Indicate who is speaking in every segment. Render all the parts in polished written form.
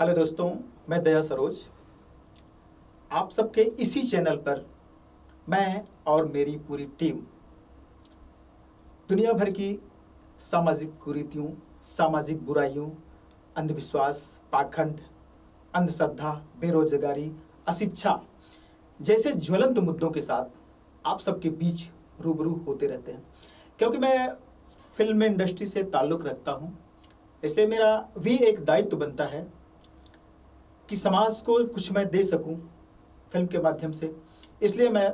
Speaker 1: Hello दोस्तों, मैं दया सरोज। आप सबके इसी चैनल पर मैं और मेरी पूरी टीम दुनिया भर की सामाजिक कुरीतियों, सामाजिक बुराइयों, अंधविश्वास, पाखंड, अंधश्रद्धा, बेरोजगारी, अशिक्षा जैसे ज्वलंत मुद्दों के साथ आप सबके बीच रूबरू होते रहते हैं। क्योंकि मैं फिल्म इंडस्ट्री से ताल्लुक़ रखता हूँ, इसलिए मेरा भी एक दायित्व बनता है कि समाज को कुछ मैं दे सकूं फिल्म के माध्यम से। इसलिए मैं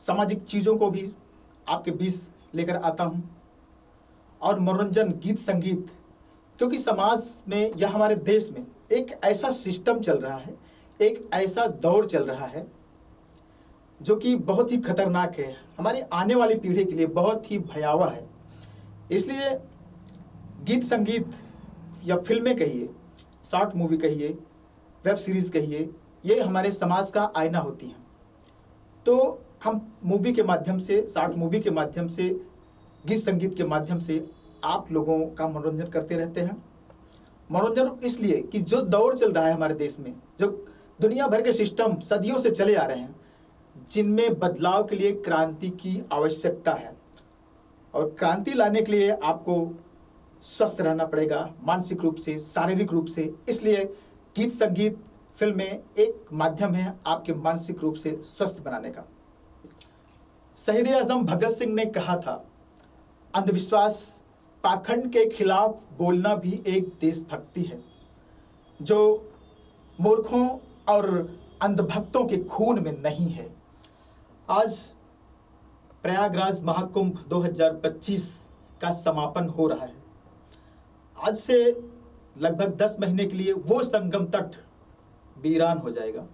Speaker 1: सामाजिक चीज़ों को भी आपके बीच लेकर आता हूं और मनोरंजन, गीत संगीत, क्योंकि समाज में या हमारे देश में एक ऐसा सिस्टम चल रहा है, एक ऐसा दौर चल रहा है जो कि बहुत ही खतरनाक है, हमारी आने वाली पीढ़ी के लिए बहुत ही भयावह है। इसलिए गीत संगीत या फिल्में कहिए, शॉर्ट मूवी कहिए, वेब सीरीज़ कहिए, ये हमारे समाज का आईना होती हैं। तो हम मूवी के माध्यम से, शॉर्ट मूवी के माध्यम से, गीत संगीत के माध्यम से आप लोगों का मनोरंजन करते रहते हैं। मनोरंजन इसलिए कि जो दौर चल रहा है हमारे देश में, जो दुनिया भर के सिस्टम सदियों से चले आ रहे हैं, जिनमें बदलाव के लिए क्रांति की आवश्यकता है। और क्रांति लाने के लिए आपको स्वस्थ रहना पड़ेगा, मानसिक रूप से, शारीरिक रूप से। इसलिए गीत संगीत, फिल्में एक माध्यम है आपके मानसिक रूप से स्वस्थ बनाने का। शहीद आजम भगत सिंह ने कहा था, अंधविश्वास, पाखंड के खिलाफ बोलना भी एक देशभक्ति है, जो मूर्खों और अंधभक्तों के खून में नहीं है। आज प्रयागराज महाकुंभ 2025 का समापन हो रहा है। आज से लगभग 10 महीने के लिए वो संगम तट वीरान हो जाएगा,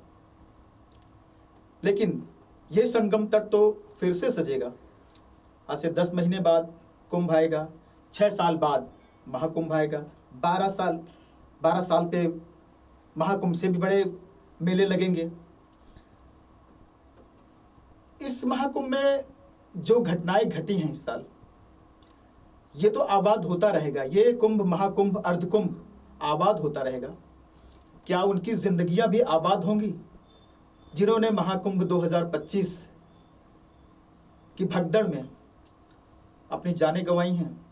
Speaker 1: लेकिन ये संगम तट तो फिर से सजेगा। आज से 10 महीने बाद कुंभ आएगा, 6 साल बाद महाकुंभ आएगा, 12 साल पे महाकुंभ से भी बड़े मेले लगेंगे। इस महाकुंभ में जो घटनाएं घटी हैं इस साल, ये तो आबाद होता रहेगा। ये कुंभ, महाकुंभ, अर्धकुंभ आबाद होता रहेगा। क्या उनकी जिंदगियां भी आबाद होंगी जिन्होंने महाकुंभ 2025 की भगदड़ में अपनी जानें गंवाई हैं,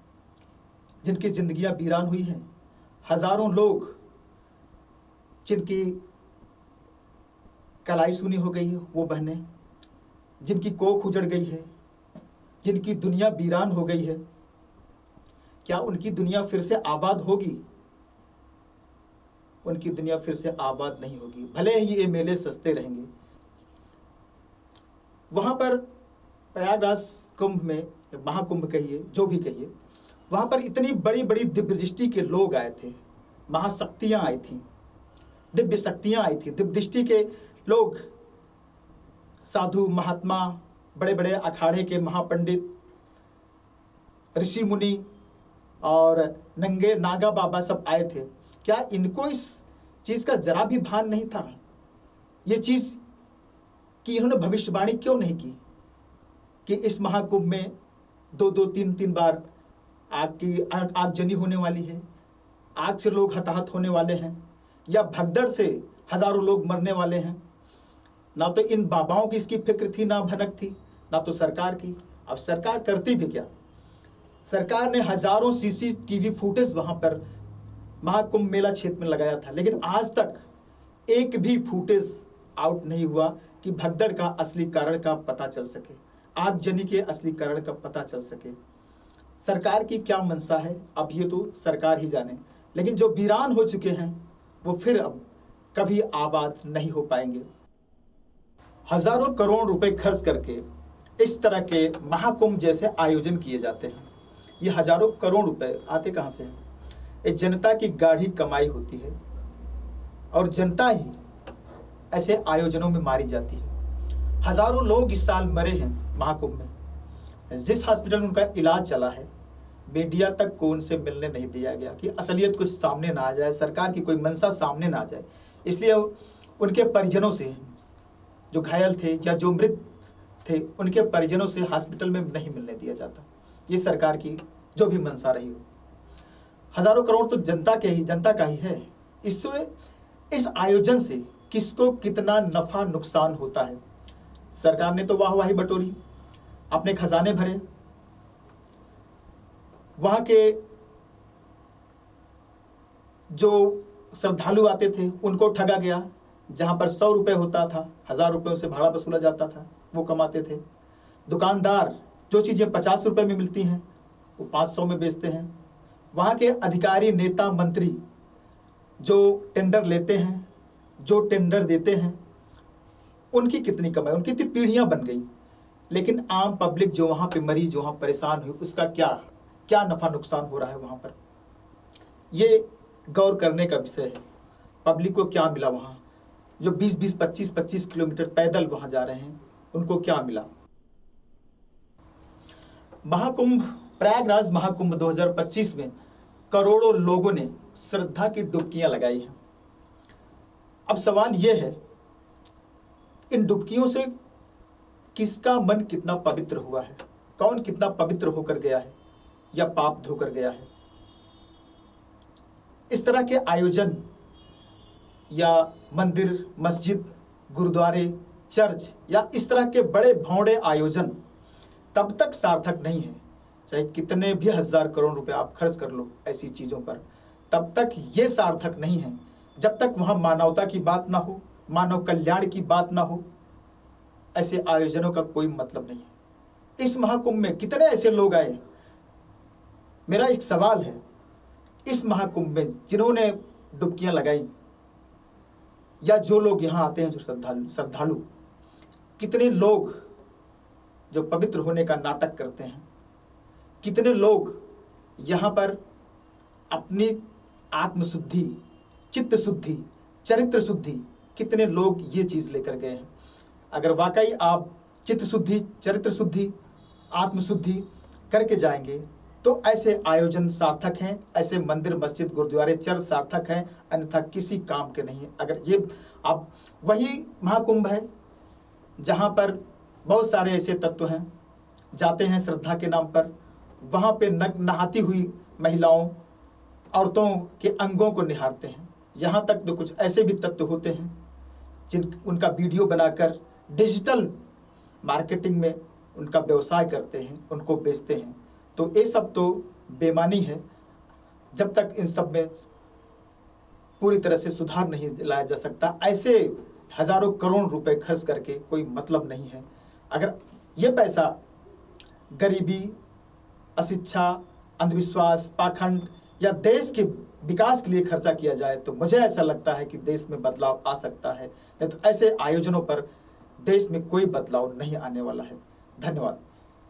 Speaker 1: जिनकी जिंदगियां वीरान हुई हैं। हजारों लोग जिनकी कलाई सुनी हो गई है, वो बहनें जिनकी कोख उजड़ गई है, जिनकी दुनिया वीरान हो गई है, क्या उनकी दुनिया फिर से आबाद होगी? उनकी दुनिया फिर से आबाद नहीं होगी। भले ही ये मेले सस्ते रहेंगे। वहां पर प्रयागराज कुंभ में, महाकुंभ कहिए, जो भी कहिए, वहां पर इतनी बड़ी बड़ी दिव्य दृष्टि के लोग आए थे, महाशक्तियां आई थी, दिव्य शक्तियां आई थी, दिव्य दृष्टि के लोग, साधु, महात्मा, बड़े बड़े अखाड़े के महापंडित, ऋषि मुनि और नंगे नागा बाबा सब आए थे। क्या इनको इस चीज़ का जरा भी भान नहीं था? ये चीज़ कि इन्होंने भविष्यवाणी क्यों नहीं की कि इस महाकुंभ में 2-2, 3-3 बार आगजनी होने वाली है, आग से लोग हताहत होने वाले हैं, या भगदड़ से हजारों लोग मरने वाले हैं। ना तो इन बाबाओं की इसकी फिक्र थी, ना भनक थी, ना तो सरकार की। अब सरकार करती भी क्या? सरकार ने हजारों CCTV फुटेज वहां पर महाकुंभ मेला क्षेत्र में लगाया था, लेकिन आज तक एक भी फुटेज आउट नहीं हुआ कि भगदड़ का असली कारण का पता चल सके, आगजनी के असली कारण का पता चल सके। सरकार की क्या मंशा है, अब ये तो सरकार ही जाने। लेकिन जो वीरान हो चुके हैं वो फिर अब कभी आबाद नहीं हो पाएंगे। हजारों करोड़ रुपए खर्च करके इस तरह के महाकुंभ जैसे आयोजन किए जाते हैं। ये हजारों करोड़ रुपए आते कहाँ से हैं? ये जनता की गाढ़ी कमाई होती है और जनता ही ऐसे आयोजनों में मारी जाती है। हजारों लोग इस साल मरे हैं महाकुंभ में। जिस हॉस्पिटल में उनका इलाज चला है, मीडिया तक को उनसे मिलने नहीं दिया गया कि असलियत कुछ सामने ना आ जाए, सरकार की कोई मंशा सामने ना आ जाए। इसलिए उनके परिजनों से, जो घायल थे या जो मृत थे, उनके परिजनों से हॉस्पिटल में नहीं मिलने दिया जाता। ये सरकार की जो भी मंशा रही हो। हजारों करोड़ तो जनता का ही है, इससे इस आयोजन से किसको कितना नफा नुकसान होता है। सरकार ने तो वाहवाही बटोरी, अपने खजाने भरे, वहां के जो श्रद्धालु आते थे उनको ठगा गया। जहां पर 100 रुपये होता था, 1000 रुपये से भाड़ा वसूला जाता था, वो कमाते थे। दुकानदार जो चीज़ें 50 रुपये में मिलती हैं वो 500 में बेचते हैं। वहाँ के अधिकारी, नेता, मंत्री जो टेंडर लेते हैं, जो टेंडर देते हैं, उनकी कितनी कमाई, उनकी कितनी पीढ़ियाँ बन गई। लेकिन आम पब्लिक जो वहाँ पे मरी, जो वहाँ परेशान हुई, उसका क्या नफ़ा नुकसान हो रहा है वहाँ पर, ये गौर करने का विषय है। पब्लिक को क्या मिला वहाँ, जो 20-20, 25-25 किलोमीटर पैदल वहाँ जा रहे हैं, उनको क्या मिला। महाकुंभ, प्रयागराज महाकुंभ 2025 में करोड़ों लोगों ने श्रद्धा की डुबकियां लगाई हैं। अब सवाल यह है, इन डुबकियों से किसका मन कितना पवित्र हुआ है, कौन कितना पवित्र होकर गया है या पाप धोकर गया है। इस तरह के आयोजन या मंदिर, मस्जिद, गुरुद्वारे, चर्च या इस तरह के बड़े भौड़े आयोजन तब तक सार्थक नहीं है, चाहे कितने भी 1000 करोड़ रुपए आप खर्च कर लो ऐसी चीज़ों पर, तब तक ये सार्थक नहीं है जब तक वहाँ मानवता की बात ना हो, मानव कल्याण की बात ना हो। ऐसे आयोजनों का कोई मतलब नहीं है। इस महाकुंभ में कितने ऐसे लोग आए। मेरा एक सवाल है, इस महाकुंभ में जिन्होंने डुबकियां लगाई या जो लोग यहाँ आते हैं, जो श्रद्धालु, कितने लोग जो पवित्र होने का नाटक करते हैं, कितने लोग यहाँ पर अपनी आत्मशुद्धि, चित्त शुद्धि, चरित्र शुद्धि, कितने लोग ये चीज़ लेकर गए हैं। अगर वाकई आप चित्त शुद्धि, चरित्र शुद्धि, आत्मशुद्धि करके जाएंगे तो ऐसे आयोजन सार्थक हैं, ऐसे मंदिर, मस्जिद, गुरुद्वारे, चर्च सार्थक हैं, अन्यथा किसी काम के नहीं है। अगर ये आप, वही महाकुंभ है जहाँ पर बहुत सारे ऐसे तत्व हैं, जाते हैं श्रद्धा के नाम पर, वहाँ पे नहाती हुई महिलाओं, औरतों के अंगों को निहारते हैं। यहाँ तक तो कुछ ऐसे भी तत्व होते हैं उनका वीडियो बनाकर डिजिटल मार्केटिंग में उनका व्यवसाय करते हैं, उनको बेचते हैं। तो ये सब तो बेईमानी है। जब तक इन सब में पूरी तरह से सुधार नहीं लाया जा सकता, ऐसे हजारों करोड़ रुपए खर्च करके कोई मतलब नहीं है। अगर ये पैसा गरीबी, अशिक्षा, अंधविश्वास, पाखंड या देश के विकास के लिए खर्चा किया जाए तो मुझे ऐसा लगता है कि देश में बदलाव आ सकता है, नहीं तो ऐसे आयोजनों पर देश में कोई बदलाव नहीं आने वाला है। धन्यवाद।